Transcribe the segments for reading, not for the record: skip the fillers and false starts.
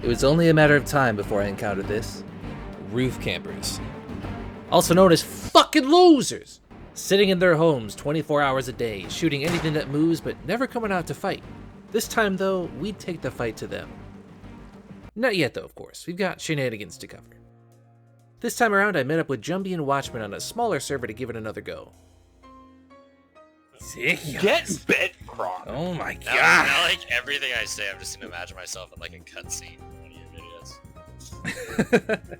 It was only a matter of time before I encountered this. Roof campers. Also known as fucking losers! Sitting in their homes 24 hours a day, shooting anything that moves but never coming out to fight. This time though, we'd take the fight to them. Not yet though, of course. We've got Shenanigans to cover. This time around, I met up with Jumbie and Watchman on a smaller server to give it another go. Get bit, Croc. Oh my god. Now, like everything I say, I'm just gonna imagine myself in like a cutscene in one of your videos.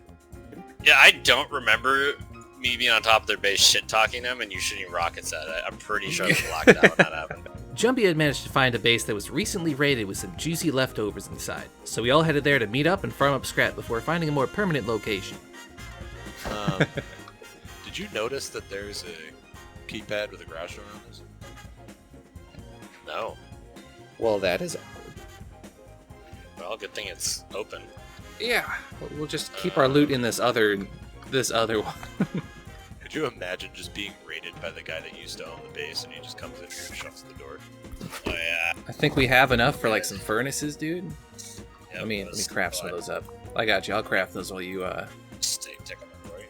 Yeah, I don't remember me being on top of their base shit-talking them and you shooting rockets at it. I'm pretty sure I was blocked out when that happened. Jumbie had managed to find a base that was recently raided with some juicy leftovers inside, so we all headed there to meet up and farm up scrap before finding a more permanent location. Did you notice that there's a keypad with a garage door on this? No. Well, that is awkward. Well, good thing it's open. Yeah, we'll just keep our loot in this other one. Could you imagine just being raided by the guy that used to own the base and he just comes in here and shuts the door? Oh yeah. I think we have enough for like some furnaces, dude. Yeah, let me craft some of those up. I got you. I'll craft those while you Just take them for you.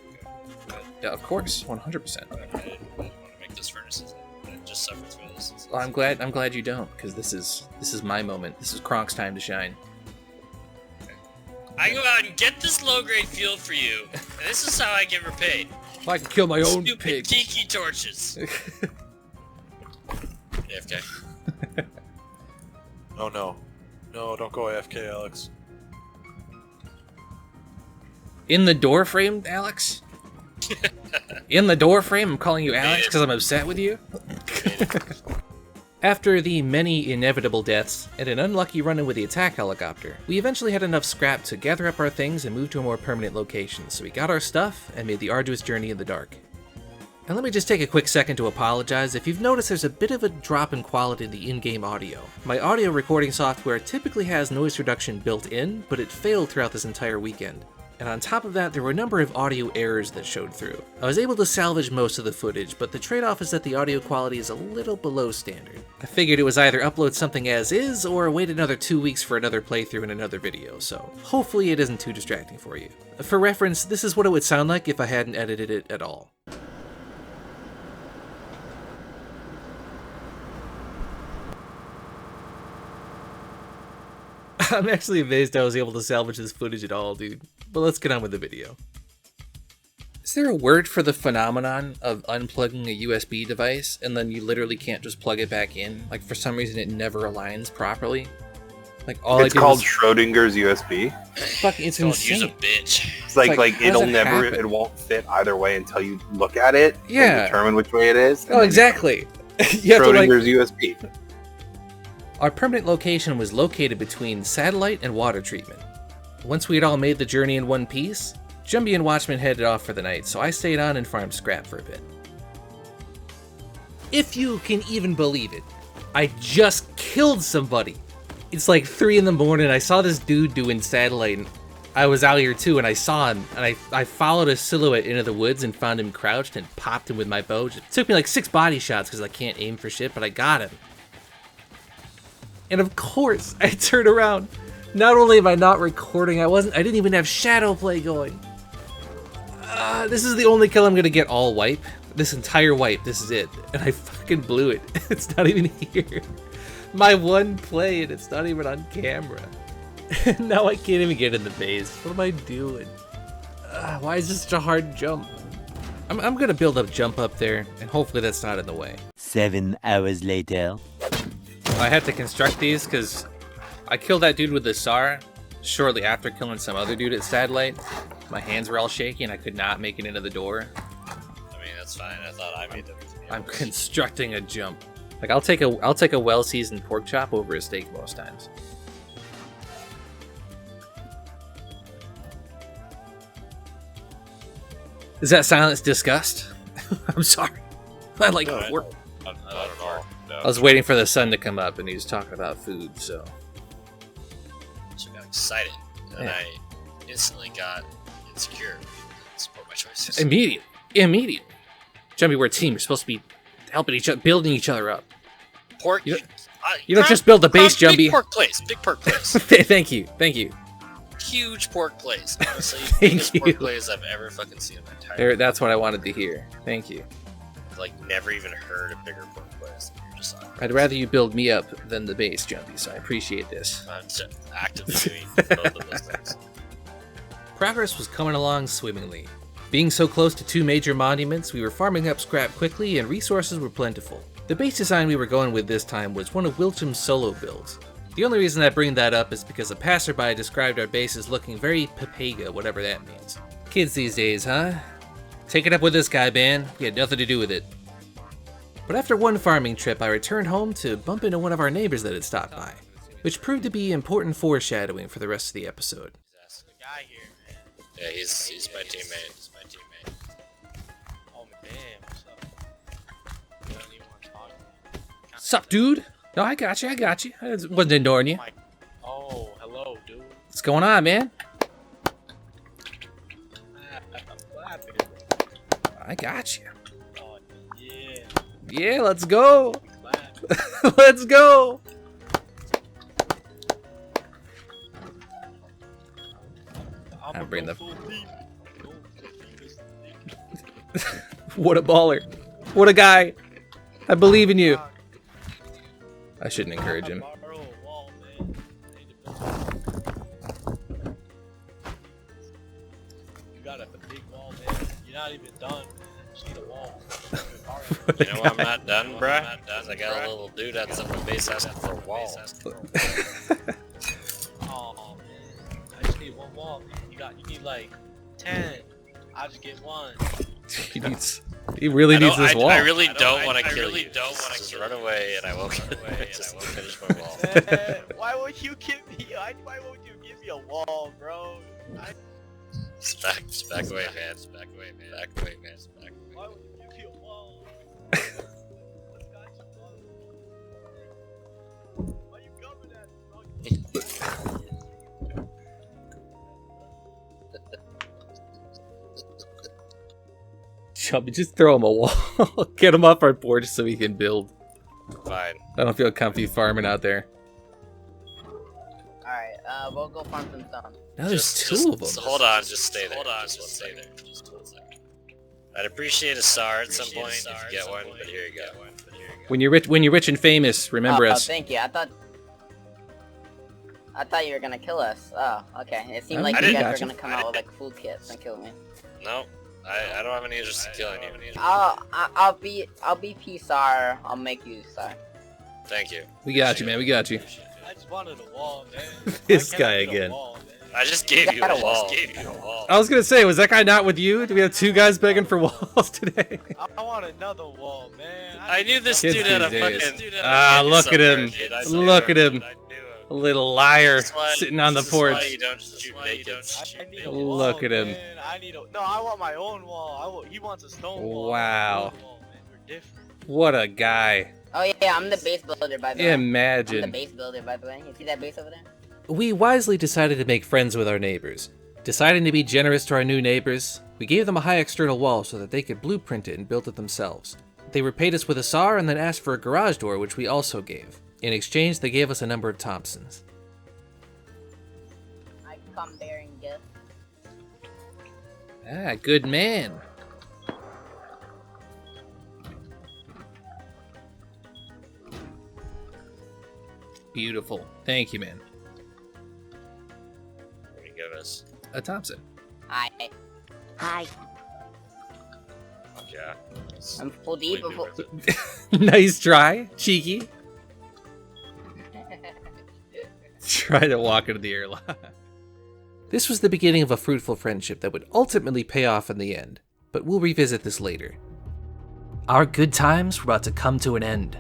Okay. Yeah, of course, 100%. I didn't want to make those furnaces. I just suffered through this. Well, I'm glad you don't, because this is my moment. This is Kronk's time to shine. I go out and get this low-grade fuel for you, and this is how I get repaid. Well, I can kill my own Stupid pig. tiki torches. AFK. Oh no. No, don't go AFK, Alex. In the door frame, Alex? In the door frame, I'm calling you Alex because I'm upset with you? After the many inevitable deaths and an unlucky run-in with the attack helicopter, we eventually had enough scrap to gather up our things and move to a more permanent location, so we got our stuff and made the arduous journey in the dark. And let me just take a quick second to apologize if you've noticed there's a bit of a drop in quality in the in-game audio. My audio recording software typically has noise reduction built in, but it failed throughout this entire weekend. And on top of that, there were a number of audio errors that showed through. I was able to salvage most of the footage, but the trade-off is that the audio quality is a little below standard. I figured it was either upload something as is, or wait another 2 weeks for another playthrough in another video, so hopefully it isn't too distracting for you. For reference, this is what it would sound like if I hadn't edited it at all. I'm actually amazed I was able to salvage this footage at all, dude. But let's get on with the video. Is there a word for the phenomenon of unplugging a USB device and then you literally can't just plug it back in? Like, for some reason it never aligns properly? Like, all it's called Schrodinger's USB. Fucking, it's insane. Use a bitch. It's like it'll never, happen? it won't fit either way until you look at it Yeah. and determine which way it is. Oh, exactly. You have to, like, Schrodinger's USB. Our permanent location was located between satellite and water treatment. Once we had all made the journey in one piece, Jumbie and Watchman headed off for the night, so I stayed on and farmed scrap for a bit. If you can even believe it, I just killed somebody. It's like 3 in the morning, I saw this dude doing satellite, and I was out here too, and I saw him, and I followed his silhouette into the woods and found him crouched and popped him with my bow. It took me like 6 body shots because I can't aim for shit, but I got him. And of course, I turned around. Not only am I not recording, I didn't even have shadow play going. This is the only kill I'm gonna get all wipe. This entire wipe, this is it. And I fucking blew it. It's not even here. My one play and it's not even on camera. Now I can't even get in the base. What am I doing? Why is this such a hard jump? I'm gonna build a jump up there and hopefully that's not in the way. 7 hours later. I had to construct these because I killed that dude with the SAR shortly after killing some other dude at Satellite. My hands were all shaky and I could not make it into the door. I mean, that's fine. I thought I made them. I'm constructing a jump. Like, I'll take a well-seasoned pork chop over a steak most times. Is that silence disgust? I'm sorry. I like pork. Not at all. No. I was waiting for the sun to come up and he was talking about food, so. So I got excited, and Yeah. I instantly got insecure. Support my choices. Immediately. Jumbie, we're a team. We're supposed to be helping each other, building each other up. Pork. You don't just build the base, Big Jumbie. pork place. Big pork place. Thank you. huge pork place. Honestly, Thank biggest you. pork place I've ever fucking seen in my entire life. That's what I wanted to hear. Thank you. Like, never even heard a bigger pork place than you're just on. I'd rather you build me up than the base, Jumpy, so I appreciate this. I'm just actively doing both of those things. Progress was coming along swimmingly. Being so close to 2 major monuments, we were farming up scrap quickly and resources were plentiful. The base design we were going with this time was one of Wilcham's solo builds. The only reason I bring that up is because a passerby described our base as looking very Pepega, whatever that means. Kids these days, huh? Take it up with this guy, man. We had nothing to do with it. But after one farming trip, I returned home to bump into one of our neighbors that had stopped by, which proved to be important foreshadowing for the rest of the episode. The guy here, man. Yeah, he's my teammate. He's my teammate. Oh man, what's up? You don't even want to talk. Sup, dude? No, I got you. I wasn't ignoring you. Oh, hello, dude. What's going on, man? What happened? I got you. Oh, yeah. Yeah, let's go. Clap. Let's go. I'ma bring go the- full deep. Go deep. What a baller. What a guy. I believe in you. I shouldn't encourage him. Borrow a wall, man. I need to build- You got a big wall, man. You're not even done, man. Just need a wall. You know why I'm not done, bruh? Because I got a little dude outside my base asking for a wall. Oh man, I just need one wall. You need like 10. I just get one. He really needs this wall. I really don't want to kill you. Just run away and I will just finish my wall. Man, why would you give me? Why would you give me a wall, bro? Just back away, man. Just back away, man. Back away, man. Just back away. Why would you give me a wall? What's got you going? Why you coming at me, bro? Chubby, just throw him a wall. Get him off our porch so he can build. Fine. I don't feel comfy farming out there. Alright, we'll go farm some stone. Now there's two of them. Hold on, just stay there. Hold on, just stay there. Just 1 second. I'd appreciate a SAR at some point if you get one, but here you go. When you're rich and famous, remember Oh, us. thank you. I thought you were gonna kill us. Oh, okay. It seemed I like you didn't guys got were you. gonna come out with like food kits and kill me. No, I don't have any interest in killing you. I'll be PSAR. I'll make you SAR. Thank you. We got you, man. We got you. I just wanted a wall, man. This Why can't guy I get a again. wall, man? I just gave you got a a wall. wall. I was gonna say, was that guy not with you? Do we have 2 guys begging for walls today? I want another wall, man. I knew this Kids dude had a these days. fucking. Ah, look at him. Dude, I knew Look at it. him. I knew it. A little liar This is why- sitting on the this is why porch. you don't shoot naked. I need a Look wall, at him. Man. I need a. No, I want my own wall. He wants a stone wall. Wow. I want my own wall, man. We're different. What a guy. Oh yeah, I'm the base builder by the way. I'm the Imagine. base builder by the way. You see that base over there? We wisely decided to make friends with our neighbors. Deciding to be generous to our new neighbors, we gave them a high external wall so that they could blueprint it and build it themselves. They repaid us with a SAR and then asked for a garage door, which we also gave. In exchange, they gave us a number of Thompsons. I come bearing gifts. Ah, good man. Beautiful. Thank you, man. What do you give us? A Thompson. Hi. Hi. Yeah. I'm full deep. What do you do with it? Nice try. Cheeky. Try to walk into the airlock. This was the beginning of a fruitful friendship that would ultimately pay off in the end, but we'll revisit this later. Our good times were about to come to an end.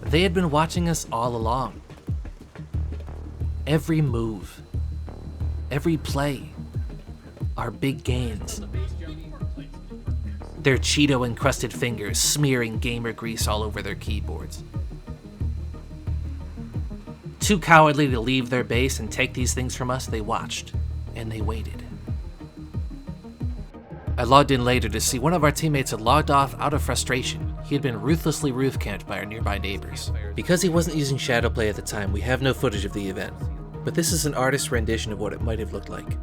They had been watching us all along. Every move, every play, our big gains. Their Cheeto-encrusted fingers smearing gamer grease all over their keyboards. too cowardly to leave their base and take these things from us, they watched. And they waited. I logged in later to see one of our teammates had logged off out of frustration. He had been ruthlessly roof camped by our nearby neighbors. Because he wasn't using Shadowplay at the time, we have no footage of the event. But this is an artist's rendition of what it might have looked like.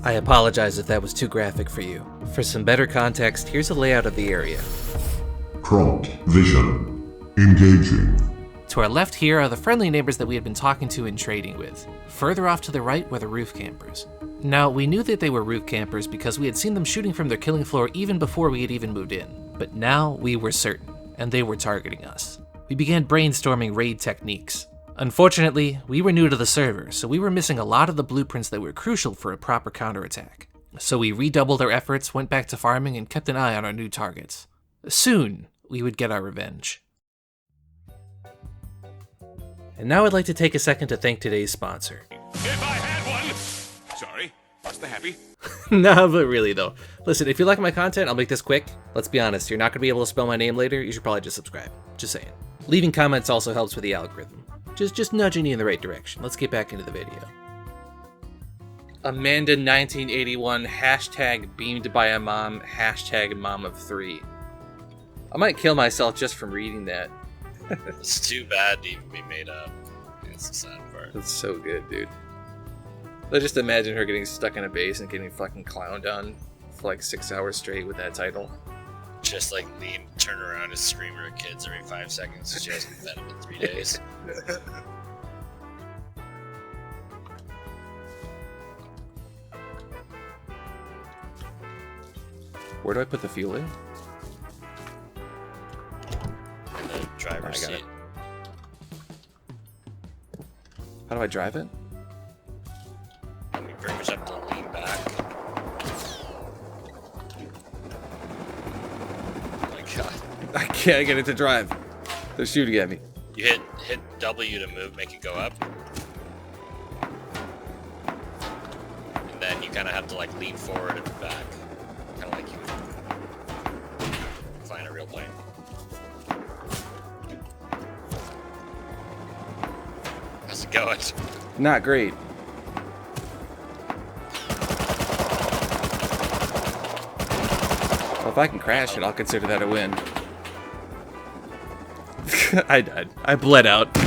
I apologize if that was too graphic for you. For some better context, here's a layout of the area. Prompt vision. Engaging. To our left here are the friendly neighbors that we had been talking to and trading with. Further off to the right were the roof campers. Now, we knew that they were roof campers because we had seen them shooting from their killing floor even before we had even moved in. But now we were certain, and they were targeting us. We began brainstorming raid techniques. Unfortunately, we were new to the server, so we were missing a lot of the blueprints that were crucial for a proper counterattack. So we redoubled our efforts, went back to farming, and kept an eye on our new targets. Soon, we would get our revenge. And now I'd like to take a second to thank today's sponsor. If I had one! Sorry, what's the happy? No, but really though. Listen, if you like my content, I'll make this quick. Let's be honest, you're not going to be able to spell my name later. You should probably just subscribe. Just saying. Leaving comments also helps with the algorithm. Just nudging you in the right direction. Let's get back into the video. Amanda 1981, hashtag beamed by a mom, hashtag mom of 3. I might kill myself just from reading that. It's too bad to even be made up. That's the sad part. That's so good, dude. I just imagine her getting stuck in a base and getting fucking clowned on for like 6 hours straight with that title. Just like lean, turn around and scream at her kids every 5 seconds. She hasn't fed them in 3 days. Where do I put the fuel in? In the driver's I got seat. How do I drive it? And we pretty much have to lean back. Oh my god. I can't get it to drive. They're shooting at me. You hit W to move, make it go up. And then you kind of have to like lean forward and back. Kind of like you would flying a real plane. How's it going? Not great. Well, if I can crash it, I'll consider that a win. I died. I bled out. Oh,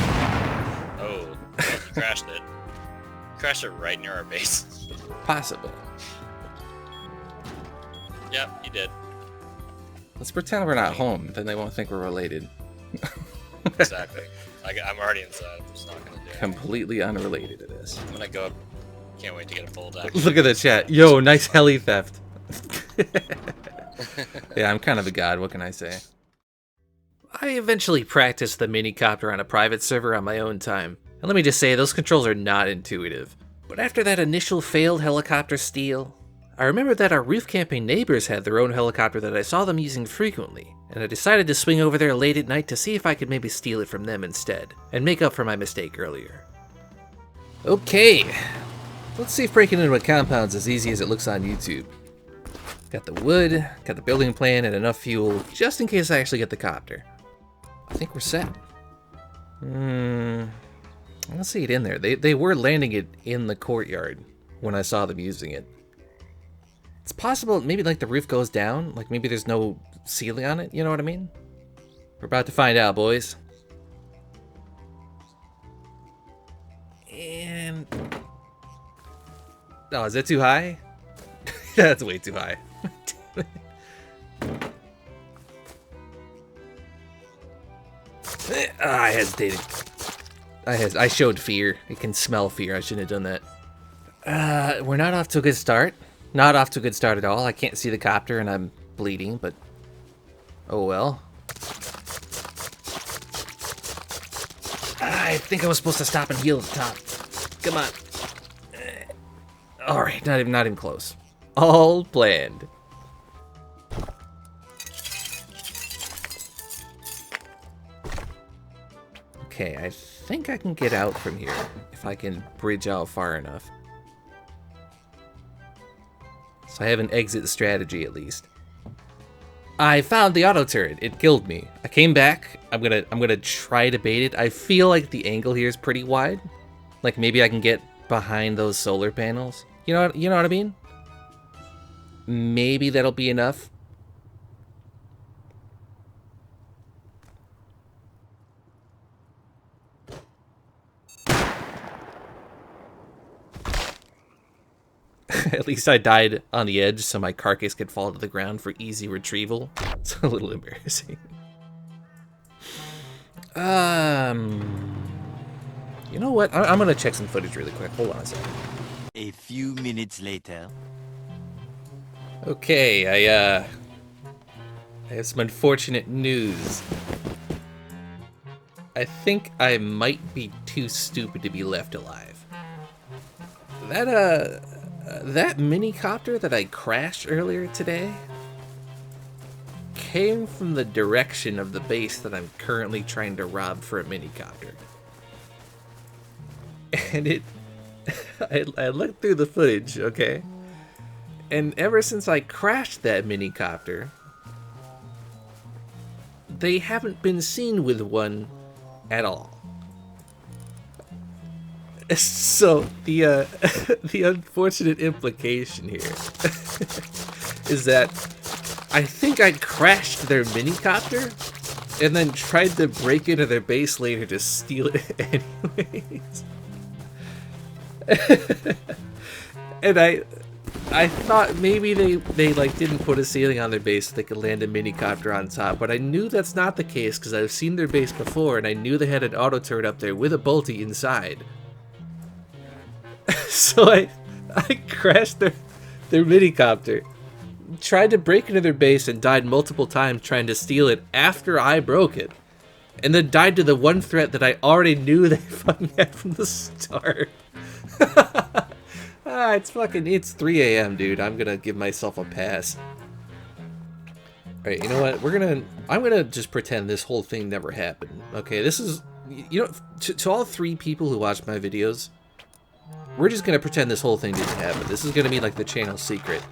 well, you crashed it. You crashed it right near our base. Possible. Yep, you did. Let's pretend we're not home, then they won't think we're related. Exactly. I'm already inside. I'm just not gonna do it. Completely unrelated to this. I'm gonna go up. Can't wait to get a full deck. Look at the chat. Yo, nice heli theft. Yeah, I'm kind of a god. What can I say? I eventually practiced the minicopter on a private server on my own time. And let me just say, those controls are not intuitive. But after that initial failed helicopter steal, I remembered that our roof camping neighbors had their own helicopter that I saw them using frequently, and I decided to swing over there late at night to see if I could maybe steal it from them instead, and make up for my mistake earlier. Okay, let's see if breaking into a compound's as easy as it looks on YouTube. Got the wood, got the building plan, and enough fuel, just in case I actually get the copter. I think we're set. I don't see it in there. They were landing it in the courtyard when I saw them using it. It's possible maybe like the roof goes down, like maybe there's no ceiling on it, you know what I mean? We're about to find out, boys. And... oh, is that too high? That's way too high. I hesitated. I showed fear. I can smell fear. I shouldn't have done that. We're not off to a good start. Not off to a good start at all. I can't see the copter and I'm bleeding, but oh well. I think I was supposed to stop and heal at the top. Come on. All right, not even close. All planned. Okay, I think I can get out from here if I can bridge out far enough. So I have an exit strategy at least. I found the auto turret. It killed me. I came back. I'm gonna try to bait it. I feel like the angle here is pretty wide. Like maybe I can get behind those solar panels. You know what I mean? Maybe that'll be enough. At least I died on the edge so my carcass could fall to the ground for easy retrieval. It's a little embarrassing. You know what? I'm gonna check some footage really quick. Hold on a second. A few minutes later. Okay, I have some unfortunate news. I think I might be too stupid to be left alive. That mini copter that I crashed earlier today came from the direction of the base that I'm currently trying to rob for a mini copter. And I looked through the footage, okay? And ever since I crashed that mini copter, they haven't been seen with one at all. So the the unfortunate implication here is that I think I crashed their minicopter and then tried to break into their base later to steal it anyways. And I thought maybe they like didn't put a ceiling on their base so they could land a minicopter on top, but I knew that's not the case because I've seen their base before and I knew they had an auto turret up there with a bolty inside. So I crashed their minicopter, tried to break into their base and died multiple times trying to steal it after I broke it, and then died to the one threat that I already knew they fucking had from the start. It's 3 a.m. dude. I'm gonna give myself a pass. Alright, you know what? I'm gonna just pretend this whole thing never happened. Okay, this is, to all 3 people who watch my videos, we're just gonna pretend this whole thing didn't happen. This is gonna be like the channel secret.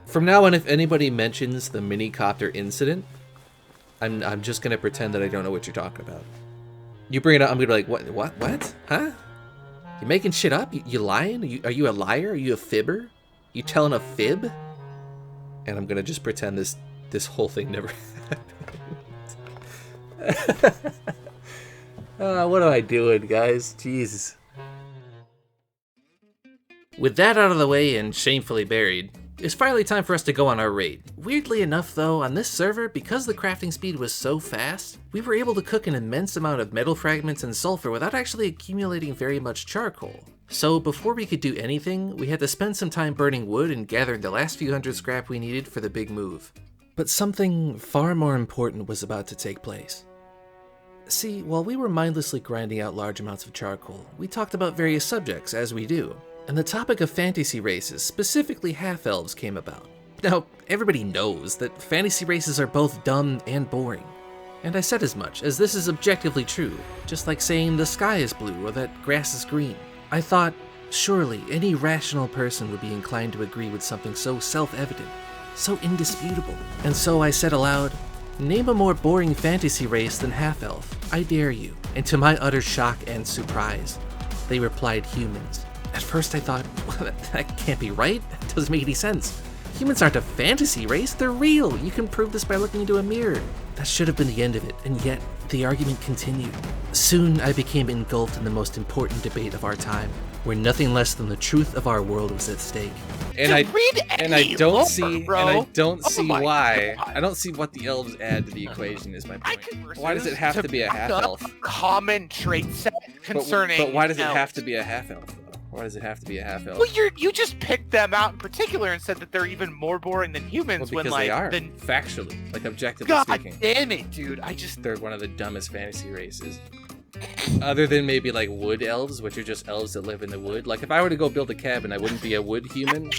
From now on, if anybody mentions the minicopter incident, I'm just gonna pretend that I don't know what you're talking about. You bring it up, I'm gonna be like, what? Huh? You making shit up? You lying? Are you a liar? Are you a fibber? You telling a fib? And I'm gonna just pretend this whole thing never happened. What am I doing, guys? Jesus. With that out of the way and shamefully buried, it's finally time for us to go on our raid. Weirdly enough though, on this server, because the crafting speed was so fast, we were able to cook an immense amount of metal fragments and sulfur without actually accumulating very much charcoal. So before we could do anything, we had to spend some time burning wood and gathering the last few hundred scrap we needed for the big move. But something far more important was about to take place. See, while we were mindlessly grinding out large amounts of charcoal, we talked about various subjects, as we do. And the topic of fantasy races, specifically half-elves, came about. Now, everybody knows that fantasy races are both dumb and boring. And I said as much, as this is objectively true, just like saying the sky is blue or that grass is green. I thought, surely any rational person would be inclined to agree with something so self-evident, so indisputable. And so I said aloud, name a more boring fantasy race than half-elf, I dare you. And to my utter shock and surprise, they replied humans. At first I thought, well, that can't be right. It doesn't make any sense. Humans aren't a fantasy race, they're real. You can prove this by looking into a mirror. That should have been the end of it, and yet the argument continued. Soon I became engulfed in the most important debate of our time, where nothing less than the truth of our world was at stake. And I don't see why. I don't see what the elves add to the equation is my point. Why does it have to be a half elf? Common trait set concerning. But why does it have to be a half elf? Why does it have to be a half elf? Well, you just picked them out in particular and said that they're even more boring than humans. Well, because when, like, they are, factually, like objectively speaking. God damn it, dude! They're one of the dumbest fantasy races. Other than maybe like wood elves, which are just elves that live in the wood. Like if I were to go build a cabin, I wouldn't be a wood human.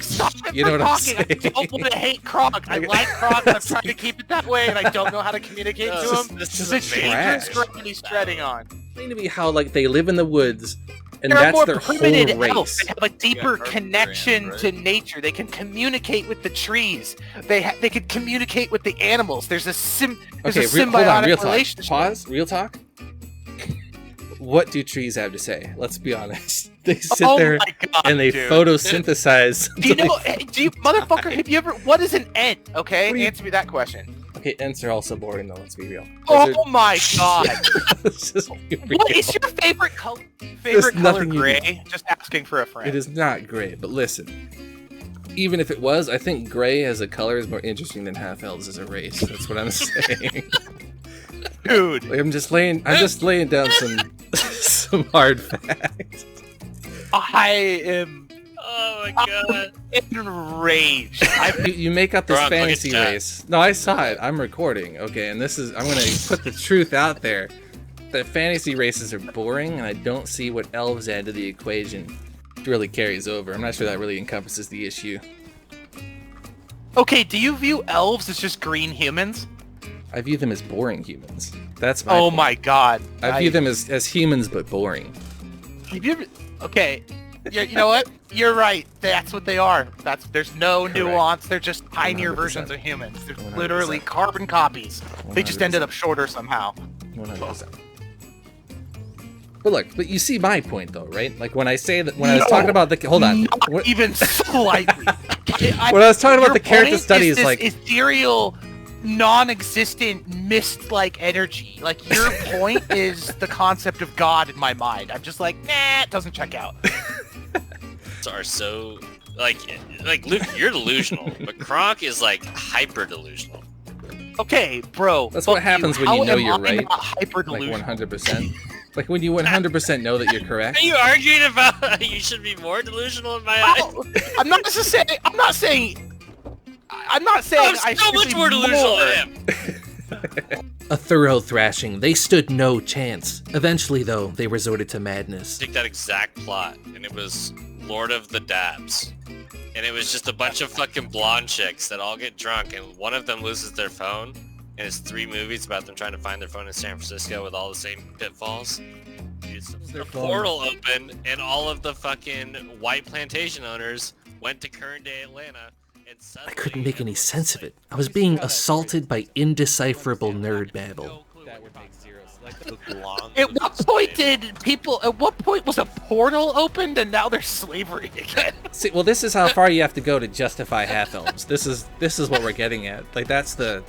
You know what I'm saying? I don't want to hate Kronk. I like Kronk. I'm trying to keep it that way, and I don't know how to communicate to him. This is a dangerous ground he's treading on. Explain to me how like they live in the woods, And They're a that's more their whole primitive elf. race. They have a deeper Yeah, connection right? to nature. They can communicate with the trees. They can communicate with the animals. There's a Okay, symbiotic hold on, real talk. relationship. Pause, real talk. What do trees have to say? Let's be honest. They sit Oh there my God, and they dude. photosynthesize. Do you know? Motherfucker? Have you ever? What is an ant? Okay, answer me that question. Okay, ants are also boring though. Let's be real. Oh my God! Let's just be real. What is your favorite color? There's Favorite color nothing you gray? Just asking for a friend. It is not gray, but listen. Even if it was, I think gray as a color is more interesting than half elves as a race. That's what I'm saying. Dude. Like, I'm just laying down some hard facts. I am Oh my god. enraged. You make up this Bro, look at fantasy that. race. No, I saw it. I'm recording. Okay, and I'm gonna put the truth out there. That fantasy races are boring, and I don't see what elves add to the equation. It really carries over. I'm not sure that really encompasses the issue. Okay, do you view elves as just green humans? I view them as boring humans. That's my. Oh point. my God. I view them as humans but boring. Have you ever, okay, you know what? You're right. That's what they are. There's no Correct. nuance. They're just tinier 100%. versions of humans. They're 100%. literally carbon copies. They just ended up shorter somehow. 100%. But you see my point though, right? Like when I say that, when I was talking about the, hold on. Not even slightly. When I was talking about Your the character point studies, is this like ethereal, non-existent mist-like energy. Like your point is the concept of God in my mind. I'm just like, nah, it doesn't check out. Are so like Luke, you're delusional, but Kronk is like hyper delusional. Okay, bro. That's what fuck happens when How you know am you're I right. not hyper like delusional. 100%. Like when you 100% know that you're correct. Are you arguing about you should be more delusional in my eyes? I'm not saying. I'm not saying I I'm so should much be more delusional than him. A thorough thrashing. They stood no chance. Eventually, though, they resorted to madness. Take that exact plot, and it was Lord of the Dabs. And it was just a bunch of fucking blonde chicks that all get drunk, and one of them loses their phone, and it's 3 movies about them trying to find their phone in San Francisco with all the same pitfalls. A portal opened, and all of the fucking white plantation owners went to current day Atlanta, and I couldn't make any sense of it. I was being assaulted by indecipherable nerd babble. That would make zero sense. At what point was a portal opened and now there's slavery again? See, well, this is how far you have to go to justify half elves. This is what we're getting at. Like that's the.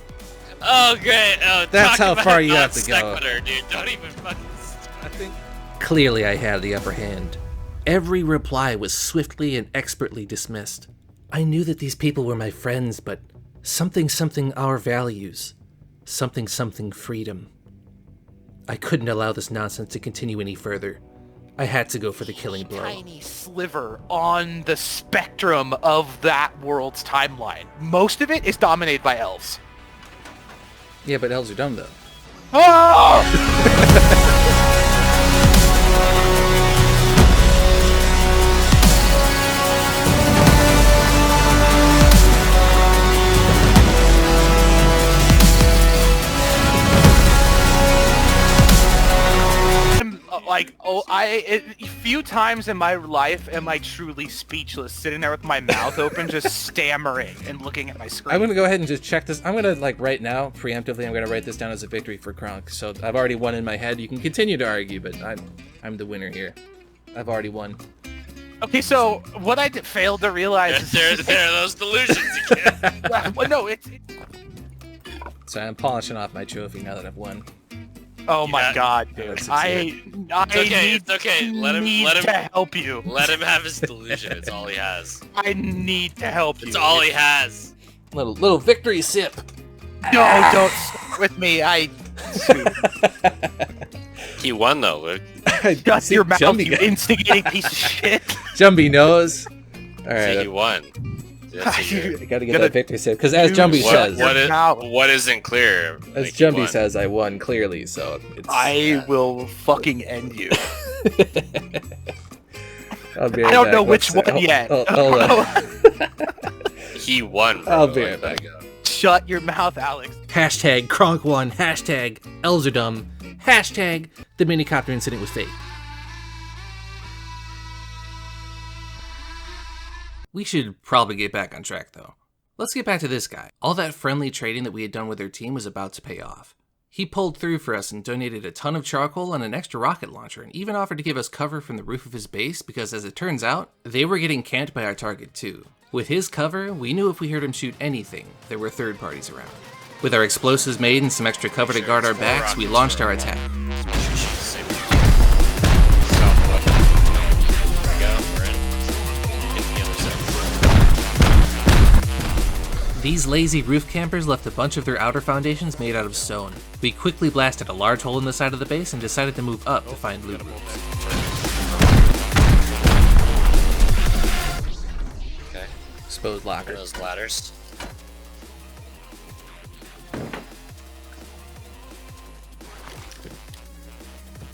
Oh great! Oh, That's talk how about far you have to go. non-sequitur, dude. Don't even fucking. I think. Clearly, I had the upper hand. Every reply was swiftly and expertly dismissed. I knew that these people were my friends, but something our values, something freedom. I couldn't allow this nonsense to continue any further. I had to go for the killing blow. Tiny sliver on the spectrum of that world's timeline. Most of it is dominated by elves. Yeah, but elves are dumb though. Oh! A few times in my life am I truly speechless, sitting there with my mouth open, just stammering and looking at my screen. I'm gonna go ahead and just check this. I'm gonna right now, preemptively, I'm gonna write this down as a victory for Kronk. So I've already won in my head. You can continue to argue, but I'm the winner here. I've already won. Okay, so what I failed to realize is There are those delusions again. well, no, it's So I'm polishing off my trophy now that I've won. oh my Yeah. god, Yeah, dude! that's I okay, need, it's okay. Let him- need let him- to help you. Let him have his delusion. It's all he has. I need to help you. It's all he has. Little victory sip. No, don't start with me. He won though, Luke. Shut See, your mouth, Jumbie you got- instigating piece of shit. Jumbie knows. All See, he right, won. That's what you're- I gotta get Gotta that victory sip because as Jumbie What- says, what isn't clear? as Like, he Jumbie won. says, I won clearly. So it's, I will fucking end you. I'll be I right don't back. know which Let's- one yet. hold on. He won. Bro. I'll be Let right back. that go. Shut your mouth, Alex. Hashtag Kronk won. Hashtag elves are dumb. Hashtag the minicopter incident was fake. We should probably get back on track though. Let's get back to this guy. All that friendly trading that we had done with their team was about to pay off. He pulled through for us and donated a ton of charcoal and an extra rocket launcher, and even offered to give us cover from the roof of his base because, as it turns out, they were getting camped by our target too. With his cover, we knew if we heard him shoot anything, there were third parties around. With our explosives made and some extra cover to guard our backs, we launched our attack. These lazy roof campers left a bunch of their outer foundations made out of stone. We quickly blasted a large hole in the side of the base and decided to move up to find loot rooms. Okay. Exposed locker. Those ladders.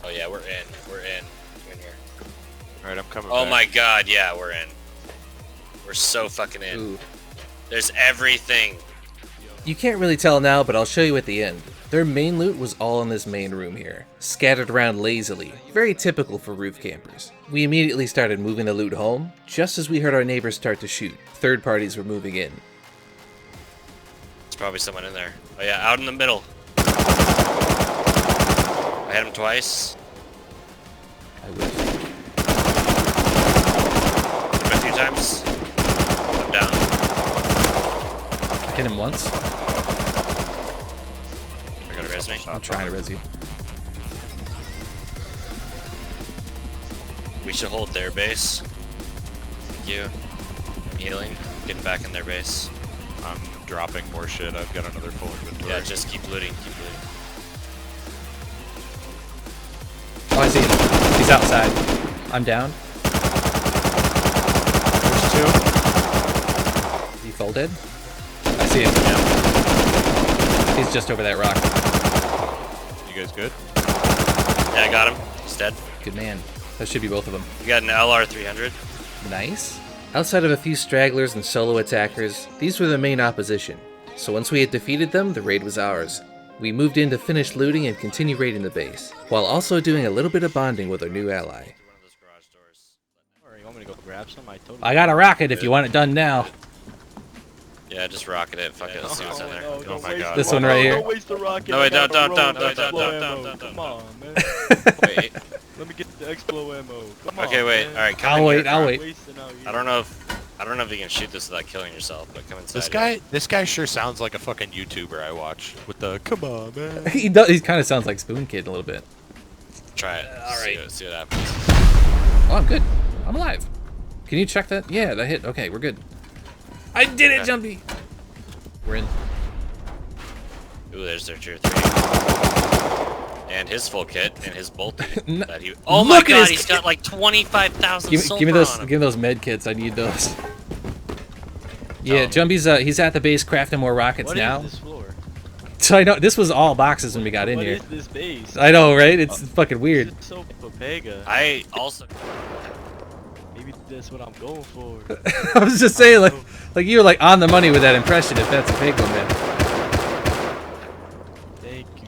Oh yeah, we're in. We're in. Come in here. Alright, I'm coming Oh back. my god, yeah, we're in. We're so fucking in. Ooh. There's everything. You can't really tell now, but I'll show you at the end. Their main loot was all in this main room here, scattered around lazily, very typical for roof campers. We immediately started moving the loot home, just as we heard our neighbors start to shoot. Third parties were moving in. There's probably someone in there. Oh yeah, out in the middle. I hit him twice. I wish. Hit him a few times. I'm down. Hit him once. They're gonna res me. I'm trying to res you. We should hold their base. Thank you. I'm healing. Getting back in their base. I'm dropping more shit. I've got another full inventory. Yeah, just keep looting. Keep looting. Oh, I see him. He's outside. I'm down. There's two. Is he full dead? I see him. Yeah. He's just over that rock. You guys good? Yeah, I got him. He's dead. Good man. That should be both of them. You got an LR 300. Nice. Outside of a few stragglers and solo attackers, these were the main opposition. So once we had defeated them, the raid was ours. We moved in to finish looting and continue raiding the base, while also doing a little bit of bonding with our new ally. Alright, you want me to go grab some? I got a rocket if you want it done now. Yeah, just rocket it. Fuck it. Let's see what's in there. Oh my god. This one right here. Don't waste the rocket. No, wait, I got don't. the ammo. Come on, man. Wait. Let me get the explo ammo. Come on, Okay, wait. man. All right, come I'll in wait, here. I'll wait. Wasting out here. I don't know if you can shoot this without killing yourself, but come inside. This guy sure sounds like a fucking YouTuber I watch with the come on man. He does. He kind of sounds like Spoon Kid a little bit. Try it. All right. See what happens. Oh, I'm good. I'm alive. Can you check that? Yeah, that hit. Okay, we're good. I did it, Jumpy. We're in. Ooh, there's their tier 3. And his full kit and his bolt. That he. Oh my Look at god, his he's got like 25,000 Give silver me those. on him. Give me those med kits. I need those. Yeah, Jumpy's he's at the base crafting more rockets What now. is this floor? So I know this was all boxes when we got in What here. is this base? I know, right? It's fucking weird. This is so Papega. I also. Maybe that's what I'm going for. I was just saying, like you were like on the money with that impression. If that's a big one, man. Thank you.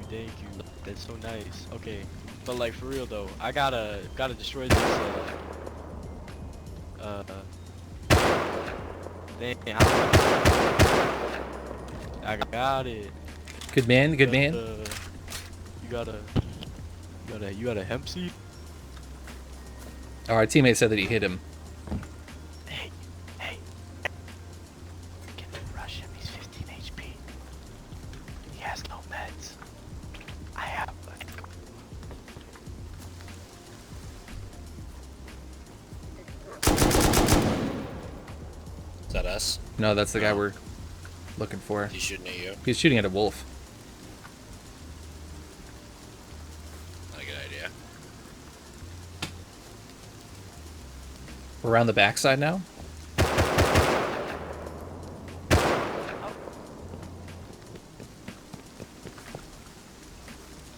That's so nice. Okay, but like for real though, I gotta destroy this. Dang, I got it. Good man. Good man. You got a hemp seed? Oh, our teammate said that he hit him. Hey. Can you rush him? He's 15 HP. He has no meds. I have. Is that us? No, that's the guy we're looking for. He's shooting at you. He's shooting at a wolf. Not a good idea. We're around the backside now.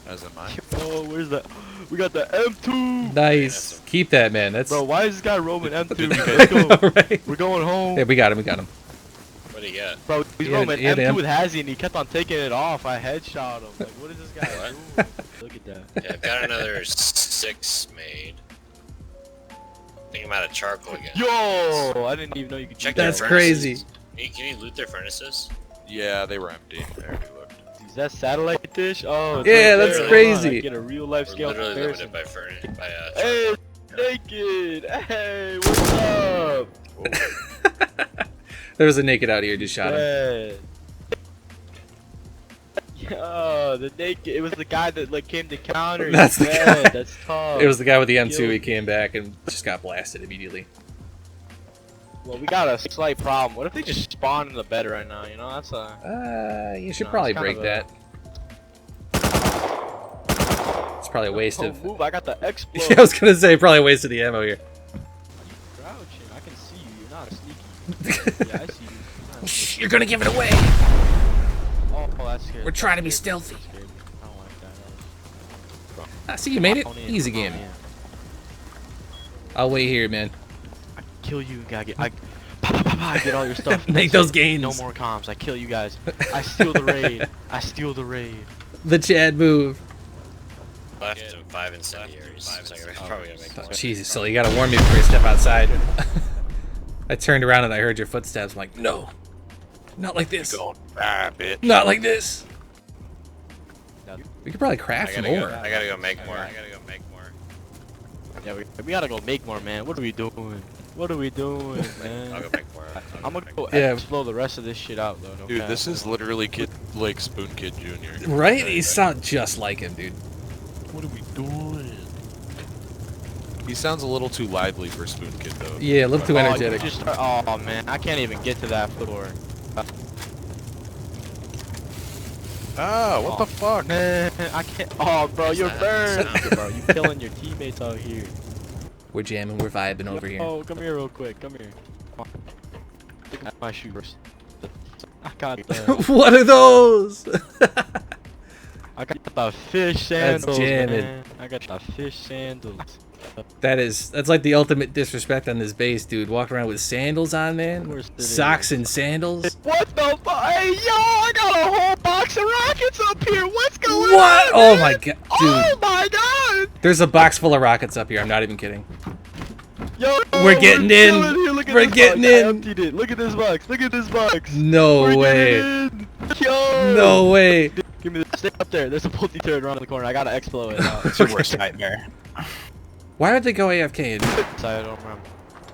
As am I. Oh, where's that? We got the M2. Nice. Keep that, man. That's. Bro, why is this guy roaming M2? Let's go. Right? We're going home. Yeah, we got him. What do you get? Bro, he's He had- roaming he had M2 M- with Hazzy and he kept on taking it off. I headshot him. Like, what is this guy doing? Look at that. Yeah, I've got another 6 made. I think I'm out of charcoal again. Yo! I didn't even know you could Check do That's that. crazy. Can you loot their furnaces? Yeah, they were empty. I already looked. Is that satellite dish? Oh, it's Yeah, right that's there. crazy. Hold on, I get a real life We're scale literally comparison. limited by furnace. By, Hey, naked! Hey, what's up? There was a naked out here, just shot him. Yeah. Yo, the naked. It was the guy that like came to counter. That's the Yeah, guy. That's tough. It was the guy with the M2. Yo. He came back and just got blasted immediately. Well, we got a slight problem. What if they just spawn in the bed right now? You know, that's a. You should No, probably it's kind break of that. It's probably a waste Oh, of. move! I got the explode. Yeah, I was gonna say probably wasted the ammo here. Crouching. I can see you. You're not a sneaky. Yeah, I see you. You're not a sneaky. You're gonna give it away. Oh, that's scary. We're trying to be That's scary. stealthy. That's scary. I don't like that. I see you made it. Phone in, Easy phone game. in. I'll wait here, man. I kill you. Gotta get. I get all your stuff. Make That's those it. gains. No more comms. I kill you guys. I steal the raid. I steal the raid. The Chad move. left and 5 incendiaries. So I'm probably gonna make Oh, more. Jesus, so you gotta warn me before you step outside. I turned around and I heard your footsteps. I'm like, no, not like this. Bitch. Not like this. We could probably I craft gotta more. go. I gotta go make more. I gotta go make more. Yeah, we gotta go make more, man. What are we doing? What are we doing, man? I'll go make more. I'm gonna go Yeah. explode the rest of this shit out, though. No Dude, cap. this is literally like Spoon Kid Jr. Right? You sound just like him, dude. What are we doing? He sounds a little too lively for Spoon Kid, though. Yeah, a little too Oh, you energetic. just oh man, I can't even get to that floor. Ah, what the fuck? Man, I can't. Oh, bro, you're What's burned, that? bro. You killing your teammates out here. We're jamming, we're vibing over here. Oh, come here real quick. Come here. Come on. Take out my shoes. I got the. What are those? I got the fish sandals, jamming. man. I got the fish sandals. That's like the ultimate disrespect on this base, dude. Walking around with sandals on, man. Of course it Socks and sandals. What the fuck? Hey, yo, I got a whole box of rockets up here. What's going What? on? Oh man? my god, dude. Oh my god. There's a box full of rockets up here. I'm not even kidding. Yo, We're getting in. chilling here. Look at We're this getting box. I in. emptied it. Look at this box. Look at this box. No We're way. getting in. Yo. No way. Give me this. Stay up there. There's a multi turret around the corner. I gotta explode it out. It's your worst nightmare. Why would they go AFK? Sorry, I don't remember.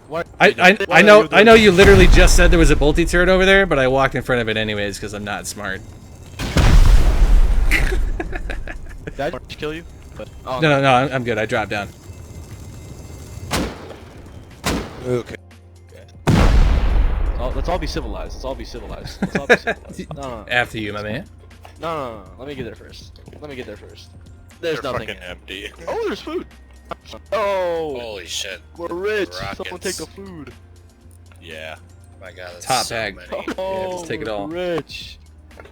What? I know you literally just said there was a bolty turret over there, but I walked in front of it anyways because I'm not smart. Did I just kill you? But, oh, No, I'm good. I dropped down. Okay. Oh, let's all be civilized. Let's all be civilized. Let's all be civilized. No. After you, my man. No. Let me get there first. There's They're nothing. fucking empty. Oh, there's food. Oh, Holy shit! we're rich. Rockets. Someone take the food. Yeah. Oh my god, that's Top so bag. many. Oh, just take it all. We're rich.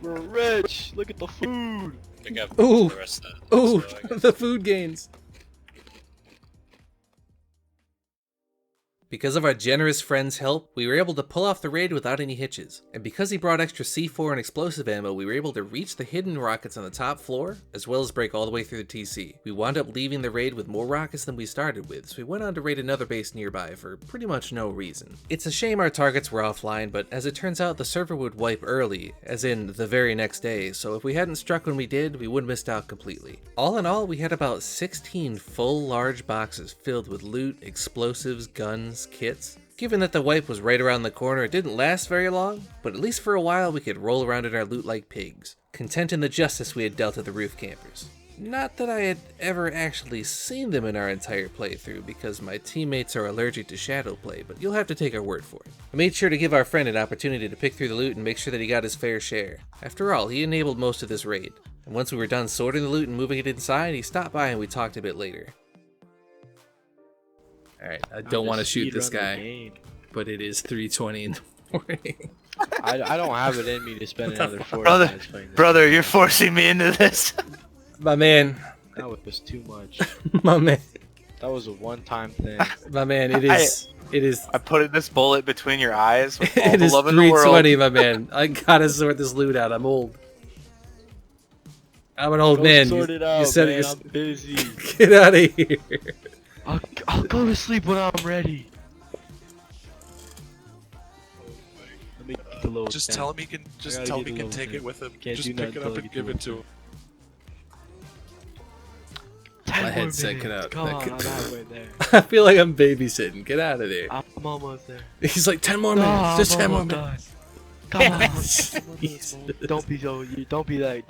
We're rich. Look at the food. Pick up Ooh. the rest of that. Ooh, So I guess- the food gains. Because of our generous friend's help, we were able to pull off the raid without any hitches. And because he brought extra C4 and explosive ammo, we were able to reach the hidden rockets on the top floor, as well as break all the way through the TC. We wound up leaving the raid with more rockets than we started with, so we went on to raid another base nearby for pretty much no reason. It's a shame our targets were offline, but as it turns out, the server would wipe early, as in the very next day, so if we hadn't struck when we did, we would have missed out completely. All in all, we had about 16 full large boxes filled with loot, explosives, guns, kits. Given that the wipe was right around the corner, it didn't last very long, but at least for a while we could roll around in our loot like pigs, content in the justice we had dealt to the roof campers. Not that I had ever actually seen them in our entire playthrough, because my teammates are allergic to shadow play, but you'll have to take our word for it. I made sure to give our friend an opportunity to pick through the loot and make sure that he got his fair share. After all, he enabled most of this raid, and once we were done sorting the loot and moving it inside, he stopped by and we talked a bit later. Alright, I don't want to shoot this guy, but it is 3:20 in the morning. I don't have it in me to spend another 4 Brother, minutes playing this. Brother, you're forcing me into this. My man, That was too much. my man, That was a one-time thing. my man, it is, I put this bullet between your eyes with all it the is love in the world. 3:20, my man. I gotta sort this loot out, I'm old. I'm an old Go man. sort it You out, said man. it I'm busy. Get out of here. I'll go to sleep when I'm ready. Let me get the little Just tent. tell him he can. Just tell him he can take it with him. Just pick it up and give it to him. 10 My more headset cut minutes. out. Come on, I'm halfway there. I feel like I'm babysitting. Get out of there. I'm almost there. He's like 10 more minutes. Just 10 more minutes. Come on. Don't be don't be that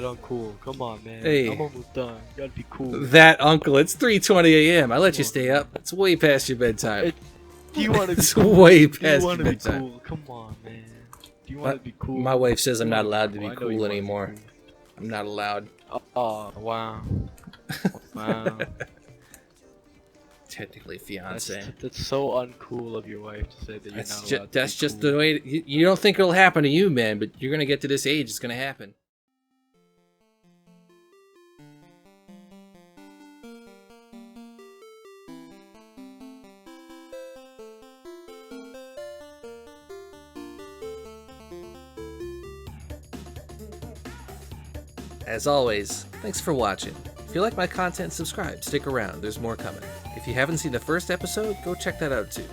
uncool. Come on, man. Hey. I'm almost done. You gotta be cool. That uncle, it's 3:20 a.m. I let you stay up. It's way past your bedtime. Do you want to be It's cool? way Do you past want your to be bedtime. cool? Come on, man. Do you want to be cool? My wife says I'm not allowed to I be know you cool wanna be anymore. cool. I'm not allowed. Oh, wow. Wow. Technically fiance. That's so uncool of your wife to say that you're not allowed That's to be just cool. the way. You don't think it'll happen to you, man, but you're gonna get to this age. It's gonna happen. As always, thanks for watching. If you like my content, subscribe, stick around, there's more coming. If you haven't seen the first episode, go check that out too.